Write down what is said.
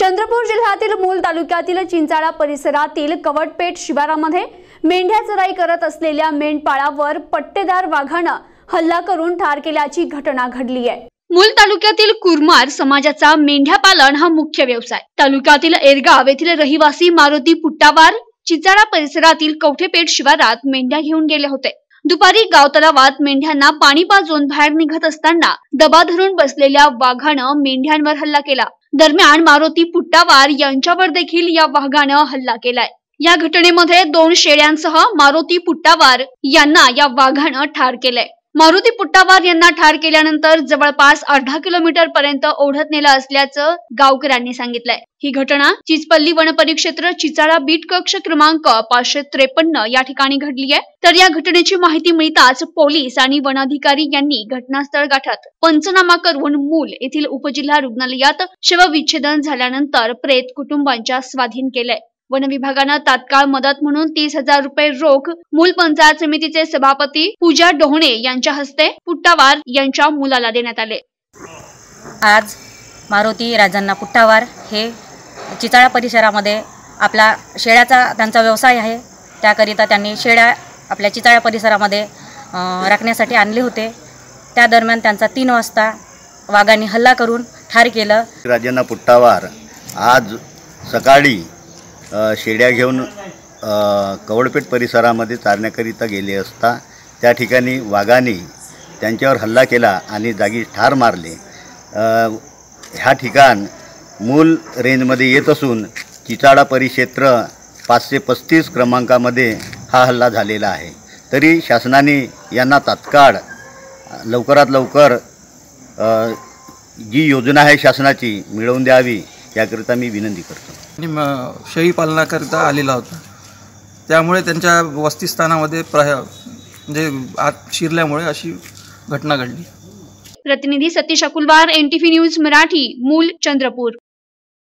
चंद्रपूर जिल्ह्यातील मूल तालुक्यातील चिंचाळा परिसरातील कवटपेठ शिवारामध्ये मेंढ्या चराई करत असलेल्या मेंढपाळावर पट्टेदार वाघाने हल्ला करून ठार केल्याची घटना घडली आहे। मूल तालुक्यातील कुरमार समाजाचा मेंढ्या पालन हा मुख्य व्यवसाय। तालुक्यातील एरगाव येथील रहिवासी मारुती पुट्टावार चिंचाळा परिसरातील कवठेपेठ शिवारात मेंढ्या घेऊन गेले होते। दुपारी गाव तलावात मेंढ्यांना पाणी पाजून बाहेर निघत असताना दबा धरून बसलेल्या वाघाने मेंढ्यांवर हल्ला केला। दरम्यान मारुती पुट्टावार यांच्यावर देखील या वाघाने हल्ला केलाय। या घटनेमध्ये 2 शेळ्यांसह मारुती पुट्टावार यांना या वाघाने ठार केलंय। मारुती पुट्टावार यांना ठार केल्यानंतर जवळपास अर्धा किलोमीटर पर्यंत ओढत नेलं असल्याचं गावकऱ्यांनी सांगितलंय। ही घटना चिचपल्ली वनपरिक्षेत्र चिचाळा बीट कक्ष क्रमांक 553 या ठिकाणी घडली आहे। तर या घटनेची माहिती मिळताच पोलीस आणि वनाधिकारी यांनी घटनास्थळ गाठत पंचनामा करून मूल येथील उपजिल्हा रुग्णालयात शवविच्छेदन झाल्यानंतर प्रेत कुटुंबांच्या स्वाधीन केलंय। वन विभागाने तात्काळ मदत म्हणून 30,000 रुपये रोख मूल पंचायत समितीचे सभापती पूजा डोहणे यांच्या हस्ते पुट्टावार यांच्या मुलाला देण्यात आले। आज मारुती राजांना पुट्टावार हे चिचाळा परिसरामध्ये आपला शेळ्याचा त्यांचा व्यवसाय आहे। त्याकरिता त्यांनी शेळ्या आपल्या चिचाळा परिसरामध्ये राखण्यासाठी आणले होते। त्या दरम्यान त्यांचा 3 वाजता वाघांनी हल्ला करून ठार केलं। राजांना पुट्टावार आज सकाळी शेळ्या घेऊन कवडपेठ परिसरामध्ये चारण्याकरिता गेले असता त्या ठिकाणी वाघाने त्यांच्यावर हल्ला केला आणि जागी ठार मारले। ह्या ठिकाण मूल रेंजमध्ये येत असून चिचाळा परिक्षेत्र 535 क्रमांकामध्ये हा हल्ला झालेला आहे। तरी शासनाने यांना तात्काळ लवकरात लवकर जी योजना आहे शासनाची मिळवून द्यावी याकरिता मी विनंती करतो। शेळी पालनाकरिता आलेला होता, त्यामुळे त्यांच्या वसतिस्थानामध्ये म्हणजे आत शिरल्यामुळे अशी घटना घडली। प्रतिनिधी सतीश अकुलवार, NTV न्यूज मराठी, मूल, चंद्रपूर।